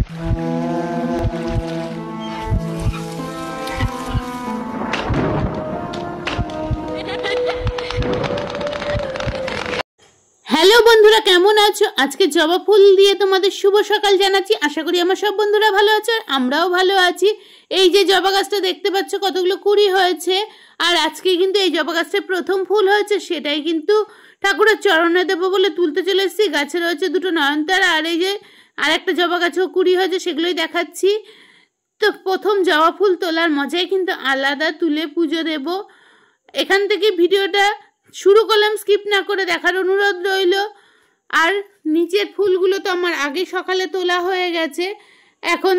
Hello বন্ধুরা, কেমন আছো? আজকে জবা ফুল দিয়ে তোমাদের শুভ সকাল জানাচ্ছি। আশা করি আমার সব বন্ধুরা ভালো আছো, আর আমরাও ভালো আছি। এই যে জবা গাছটা দেখতে পাচ্ছ কতগুলো কুড়ি হয়েছে, আর আজকে কিন্তু এই জবা গাছটার প্রথম ফুল হয়েছে, সেটাই কিন্তু ঠাকুরের চরণে দেবো বলে তুলতে চলে এসেছি। গাছে রয়েছে দুটো নয়নতারা, আর এই যে আর একটা জবা গাছেও কুড়ি হয়েছে, সেগুলোই দেখাচ্ছি। তো প্রথম জবা ফুল তোলার মজাই কিন্তু আলাদা, তুলে পুজো দেব। এখান থেকে ভিডিওটা শুরু করলাম, স্কিপ না করে দেখার অনুরোধ রইল। আর নিচের ফুলগুলো তো আমার আগে সকালে তোলা হয়ে গেছে, এখন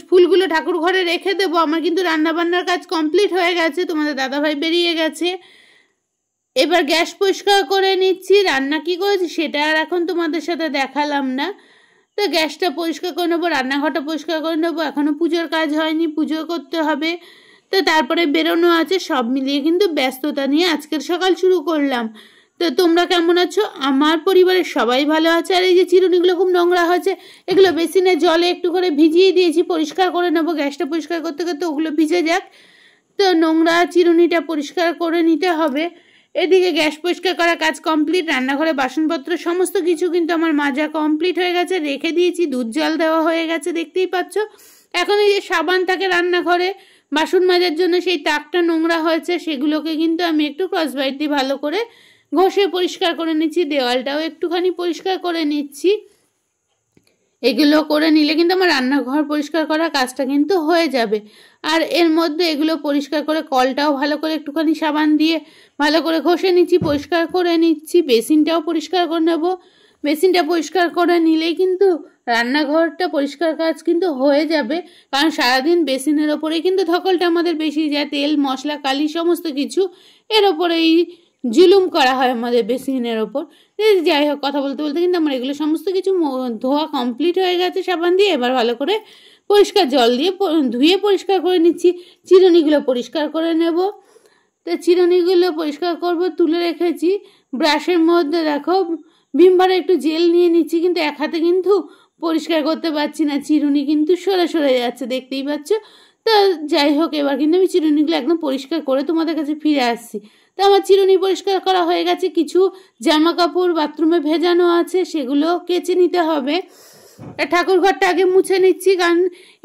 ফুলগুলো ঠাকুর ঘরে রেখে দেবো। আমার কিন্তু রান্নাবান্নার কাজ কমপ্লিট হয়ে গেছে, তোমাদের দাদাভাই বেরিয়ে গেছে। এবার গ্যাস পরিষ্কার করে নিচ্ছি। রান্না কি করেছি সেটা আর এখন তোমাদের সাথে দেখালাম না। তো গ্যাসটা পরিষ্কার করে নেবো, রান্নাঘরটা পরিষ্কার করে নেবো। এখনও পুজোর কাজ হয়নি, পুজো করতে হবে। তো তারপরে বেরোনো আছে, সব মিলিয়ে কিন্তু ব্যস্ততা নিয়ে আজকের সকাল শুরু করলাম। তো তোমরা কেমন আছো? আমার পরিবারের সবাই ভালো আছে। আর এই যে চিরুনিগুলো খুব নোংরা হয়েছে, এগুলো বেসিনে জলে একটু করে ভিজিয়ে দিয়েছি, পরিষ্কার করে নেবো। গ্যাসটা পরিষ্কার করতে করতে ওগুলো ভিজে যাক। তো নোংরা চিরুনিটা পরিষ্কার করে নিতে হবে। এদিকে গ্যাস পরিষ্কার করার কাজ কমপ্লিট, রান্নাঘরে বাসনপত্র সমস্ত কিছু কিন্তু আমার মাজা কমপ্লিট হয়ে গেছে, রেখে দিয়েছি। দুধ জল দেওয়া হয়ে গেছে, দেখতেই পাচ্ছ। এখন এই যে সাবান থাকে রান্নাঘরে বাসন মাজার জন্য, সেই তাকটা নোংরা হয়েছে, সেগুলোকে কিন্তু আমি একটু ক্রসবাইট দিয়ে ভালো করে ঘষে পরিষ্কার করে নিচ্ছি। দেওয়ালটাও একটুখানি পরিষ্কার করে নিচ্ছি। এগুলো করে নিলে কিন্তু আমার রান্নাঘর পরিষ্কার করার কাজটা কিন্তু হয়ে যাবে। আর এর মধ্যে এগুলো পরিষ্কার করে কলটাও ভালো করে একটুখানি সাবান দিয়ে ভালো করে ঘষে নিচ্ছি, পরিষ্কার করে নিচ্ছি। বেসিনটাও পরিষ্কার করে নেব। বেসিনটা পরিষ্কার করে নিলেই কিন্তু রান্নাঘরটা পরিষ্কার কাজ কিন্তু হয়ে যাবে। কারণ সারাদিন বেসিনের ওপরেই কিন্তু ধকলটা আমাদের বেশি যায়, তেল মশলা কালি সমস্ত কিছু এর ওপরেই জুলুম করা হয় আমাদের বেসিনের ওপর। যাই হোক, কথা বলতে বলতে কিন্তু আমার এগুলো সমস্ত কিছু ধোয়া কমপ্লিট হয়ে গেছে সাবান দিয়ে। এবার ভালো করে পরিষ্কার জল দিয়ে ধুয়ে পরিষ্কার করে নিচ্ছি। চিরুনিগুলো পরিষ্কার করে নেব। তো চিরুনিগুলো পরিষ্কার করব, তুলে রেখেছি। ব্রাশের মধ্যে দেখো ভিমবারে একটু জেল নিয়ে নিচ্ছি, কিন্তু এক হাতে কিন্তু পরিষ্কার করতে পারছি না, চিরুনি কিন্তু সরে সরে যাচ্ছে, দেখতেই পাচ্ছ। তো যাই হোক, এবার কিন্তু আমি চিরুনিগুলো একদম পরিষ্কার করে তোমাদের কাছে ফিরে আসছি। তো আমার চিরুনি পরিষ্কার করা হয়ে গেছে। কিছু জামা কাপড় বাথরুমে ভেজানো আছে, সেগুলো কেচে নিতে হবে। ঠাকুর ঘরটা আগে মুছে নিচ্ছি, কারণ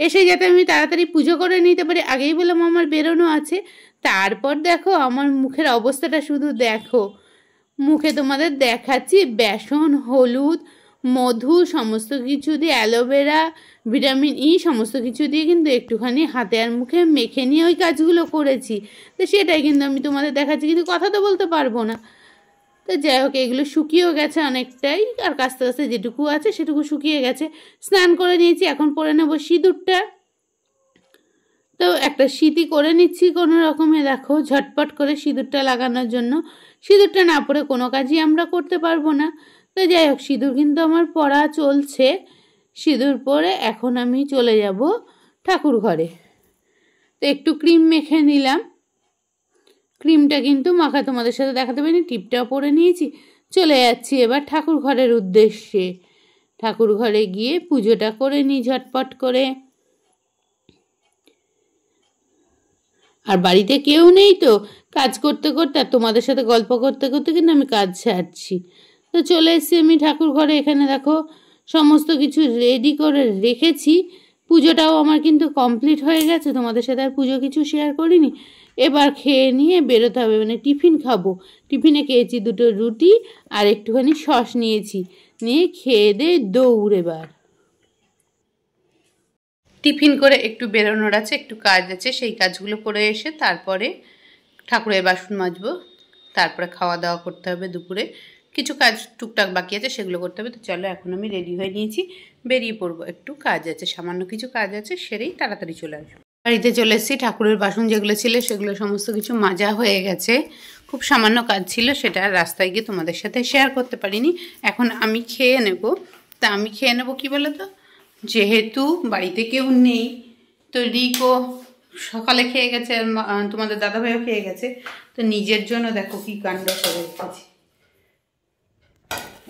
এসে যাতে আমি তাড়াতাড়ি পুজো করে নিতে পারি। আগেই বললাম আমার বেরোনো আছে। তারপর দেখো আমার মুখের অবস্থাটা শুধু দেখো। মুখে তোমাদের দেখাচ্ছি, বেসন হলুদ মধু সমস্ত কিছু দিয়ে, অ্যালোভেরা ভিটামিন ই সমস্ত কিছু দিয়ে কিন্তু একটুখানি হাতে আর মুখে মেখে নিয়ে ওই কাজগুলো করেছি। তো সেটাই কিন্তু আমি তোমাদের দেখাচ্ছি, কিন্তু কথা তো বলতে পারবো না। তো যাই হোক, এগুলো শুকিয়েও গেছে অনেকটাই, আর কাস্তে কাস্তে যেটুকু আছে সেটুকু শুকিয়ে গেছে। স্নান করে নিয়েছি, এখন পরে নেবো সিঁদুরটা। তো একটা সিঁথি করে নিচ্ছি কোনো রকমে, দেখো ঝটপট করে সিঁদুরটা লাগানোর জন্য। সিঁদুরটা না পরে কোনো কাজই আমরা করতে পারবো না। তো যাই হোক, সিঁদুর কিন্তু আমার পরা চলছে। সিঁদুর পরে এখন আমি চলে যাব ঠাকুর ঘরে। তো একটু ক্রিম মেখে নিলাম। ক্রিমটা কিন্তু মাখা তোমাদের সাথে দেখাতে পারিনি, টিপটাও পরে নিয়েছি। চলে যাচ্ছি এবার ঠাকুর ঘরের উদ্দেশ্যে। ঠাকুর ঘরে গিয়ে পুজোটা করে নিই ঝটপট করে। আর বাড়িতে কেউ নেই, তো কাজ করতে করতে আর তোমাদের সাথে গল্প করতে করতে কিন্তু আমি কাজ ছাড়ছি। তো চলে এসেছি আমি ঠাকুর ঘরে। এখানে দেখো সমস্ত কিছু রেডি করে রেখেছি। পুজোটাও আমার কিন্তু কমপ্লিট হয়ে গেছে, তোমাদের সাথে আর পুজো কিছু শেয়ার করিনি। এবার খেয়ে নিয়ে বেরোতে হবে, মানে টিফিন খাবো। টিফিনে খেয়েছি দুটো রুটি আর একটুখানি সস নিয়েছি, নিয়ে খেয়ে দিয়ে দৌড়। এবার টিফিন করে একটু বেরোনোর আছে, একটু কাজ আছে, সেই কাজগুলো করে এসে তারপরে ঠাকুরের বাসন মাজবো। তারপরে খাওয়া দাওয়া করতে হবে। দুপুরে কিছু কাজ টুকটাক বাকি আছে, সেগুলো করতে হবে। তো চলো, এখন আমি রেডি হয়ে নিয়েছি, বেরিয়ে পড়বো। একটু কাজ আছে, সামান্য কিছু কাজ আছে, সেরেই তাড়াতাড়ি চলে আসবো। বাড়িতে চলে এসেছি। ঠাকুরের বাসন যেগুলো ছিল সেগুলো সমস্ত কিছু মাজা হয়ে গেছে। খুব সামান্য কাজ ছিল, সেটা রাস্তায় গিয়ে তোমাদের সাথে শেয়ার করতে পারিনি। এখন আমি খেয়ে নেব। তা আমি খেয়ে নেবো কী বলো তো, যেহেতু বাড়িতে কেউ নেই, তো রিকও সকালে খেয়ে গেছে, আর তোমাদের দাদাভাইও খেয়ে গেছে। তো নিজের জন্য দেখো কি কাণ্ড করে রেখেছি।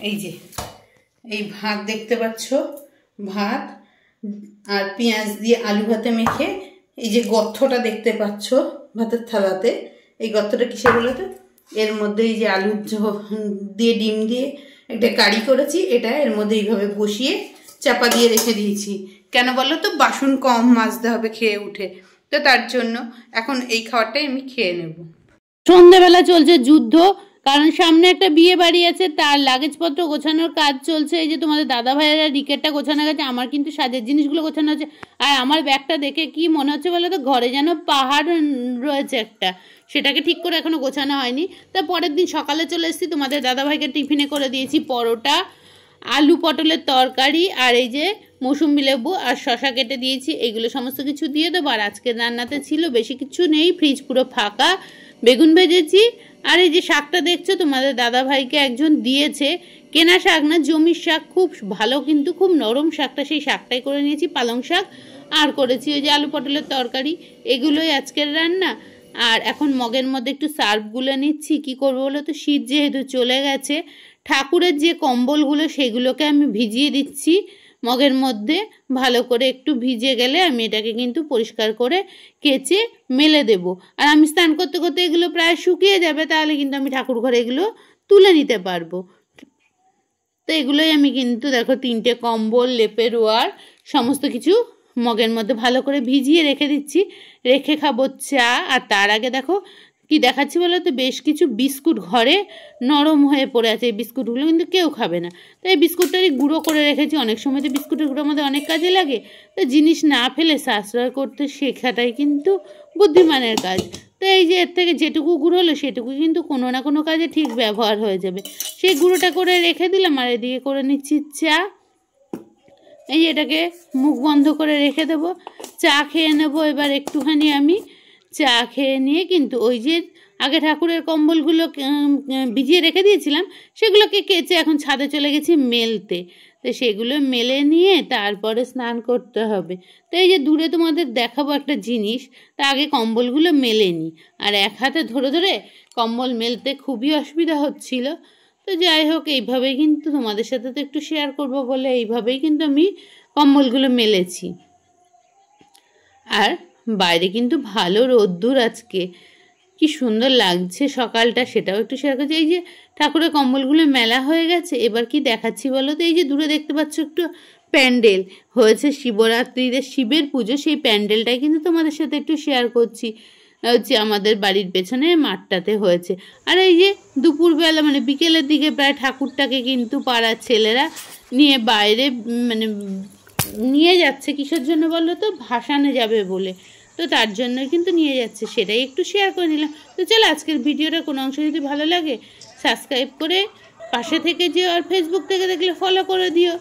এই যে এই ভাত দেখতে পাচ্ছ, ভাত আর পেঁয়াজ দিয়ে আলু ভাতে মেখে এই যে গর্তটা দেখতে পাচ্ছ ভাতের থালাতে, এই গর্তটা কিসের বলো তো? এর মধ্যে এই যে আলু দিয়ে ডিম দিয়ে একটা কারি করেছি, এটা এর মধ্যে এইভাবে বসিয়ে চাপা দিয়ে রেখে দিয়েছি। কেন বলো তো? বাসন কম মাজতে হবে খেয়ে উঠে, তো তার জন্য এখন এই খাবারটাই আমি খেয়ে নেব। সন্ধ্যেবেলা চলছে যুদ্ধ, কারণ সামনে একটা বিয়ে বাড়ি আছে, তার লাগেজপত্র গোছানোর কাজ চলছে। এই যে তোমাদের দাদা ভাইয়েরা রিকেটটা গোছানো গেছে, আমার কিন্তু সাজের জিনিসগুলো গোছানো হচ্ছে। আর আমার ব্যাগটা দেখে কি মনে হচ্ছে বলো তো? ঘরে যেন পাহাড় রয়েছে একটা, সেটাকে ঠিক করে এখনো গোছানো হয়নি। তা পরের দিন সকালে চলে এসেছি, তোমাদের দাদাভাইকে টিফিনে করে দিয়েছি পরোটা, আলু পটলের তরকারি, আর এই যে মৌসুম্বি লেবু আর শশা কেটে দিয়েছি। এইগুলো সমস্ত কিছু দিয়ে দেবো। আর আজকে রান্নাতে ছিল বেশি কিছু নেই, ফ্রিজ পুরো ফাঁকা। বেগুন ভেজেছি, আর এই যে শাকটা দেখছো তোমাদের দাদা ভাইকে একজন দিয়েছে, কেনা শাক না, জমির শাক, খুব ভালো কিন্তু খুব নরম শাকটা, সেই শাকটাই করে নিয়েছি, পালং শাক। আর করেছি ওই যে আলু পটলের তরকারি। এগুলোই আজকের রান্না। আর এখন মগের মধ্যে একটু সার্ফগুলো নিচ্ছি। কি করবো বলো তো? শীত যেহেতু চলে গেছে, ঠাকুরের যে কম্বলগুলো সেগুলোকে আমি ভিজিয়ে দিচ্ছি মগের মধ্যে। ভালো করে একটু ভিজে গেলে আমি এটাকে কিন্তু পরিষ্কার করে কেচে মেলে দেব। আর আমি স্নান করতে করতে এগুলো প্রায় শুকিয়ে যাবে, তাহলে কিন্তু আমি ঠাকুর ঘরে এগুলো তুলে নিতে পারবো। তো এগুলোই আমি কিন্তু দেখো 3টে কম্বল, লেপের ওয়ার, সমস্ত কিছু মগের মধ্যে ভালো করে ভিজিয়ে রেখে দিচ্ছি। রেখে খাবো চা। আর তার আগে দেখো কি দেখাচ্ছি বলো তো? বেশ কিছু বিস্কুট ঘরে নরম হয়ে পড়ে আছে, এই বিস্কুটগুলো কিন্তু কেউ খাবে না, তো এই বিস্কুটটারই গুঁড়ো করে রেখেছি। অনেক সময় তো বিস্কুটের গুঁড়ো আমাদের অনেক কাজে লাগে, তো জিনিস না ফেলে সাশ্রয় করতে শেখাটাই কিন্তু বুদ্ধিমানের কাজ। তো এই যে এর থেকে যেটুকু গুঁড়ো হলো সেটুকু কিন্তু কোনো না কোনো কাজে ঠিক ব্যবহার হয়ে যাবে। সেই গুঁড়োটা করে রেখে দিলাম। আর এদিকে করে নিচ্ছি চা। এই এটাকে মুখ বন্ধ করে রেখে দেবো, চা খেয়ে নেবো। এবার একটুখানি আমি চা খেয়ে নিয়ে কিন্তু ওই যে আগে ঠাকুরের কম্বলগুলো ভিজিয়ে রেখে দিয়েছিলাম, সেগুলোকে কেচে এখন ছাদে চলে গেছি মেলতে। তো সেগুলো মেলে নিয়ে তারপরে স্নান করতে হবে। তো এই যে দূরে তোমাদের দেখাবো একটা জিনিস, তা আগে কম্বলগুলো মেলে নিই। আর এক হাতে ধরে ধরে কম্বল মেলতে খুবই অসুবিধা হচ্ছিল। তো যাই হোক, এইভাবেই কিন্তু তোমাদের সাথে তো একটু শেয়ার করব বলে এইভাবেই কিন্তু আমি কম্বলগুলো মেলেছি। আর বাইরে কিন্তু ভালো রোদ্দুর আজকে, কি সুন্দর লাগছে সকালটা, সেটাও একটু শেয়ার করছি। এই যে ঠাকুরের কম্বলগুলো মেলা হয়ে গেছে। এবার কি দেখাচ্ছি বলো তো? এই যে দূরে দেখতে পাচ্ছ একটু প্যান্ডেল হয়েছে শিবরাত্রিতে, শিবের পুজো, সেই প্যান্ডেলটাই কিন্তু তোমাদের সাথে একটু শেয়ার করছি। হচ্ছে আমাদের বাড়ির পেছনে মাঠটাতে হয়েছে। আর এই যে দুপুরবেলা মানে বিকেলের দিকে প্রায় ঠাকুরটাকে কিন্তু পাড়ার ছেলেরা নিয়ে বাইরে মানে নিয়ে যাচ্ছে। কিসের জন্য বলো তো? ভাসানে যাবে বলে, তো তার জন্য কিন্তু নিয়ে যাচ্ছে, সেটাই একটু শেয়ার করে নিলাম। তো চলো আজকের ভিডিওটা কোনো অংশ যদি ভালো লাগে সাবস্ক্রাইব করে পাশে থেকে যেও, আর ফেসবুক থেকে দেখলে ফলো করে দিও।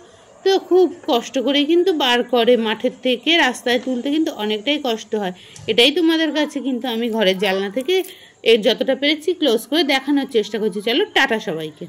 তো খুব কষ্ট করে কিন্তু বার করে, মাঠের থেকে রাস্তায় তুলতে কিন্তু অনেকটাই কষ্ট হয়। এটাই তোমাদের কাছে কিন্তু আমি ঘরের জানলা থেকে এর যতটা পেরেছি ক্লোজ করে দেখানোর চেষ্টা করছি। চলো টাটা সবাইকে।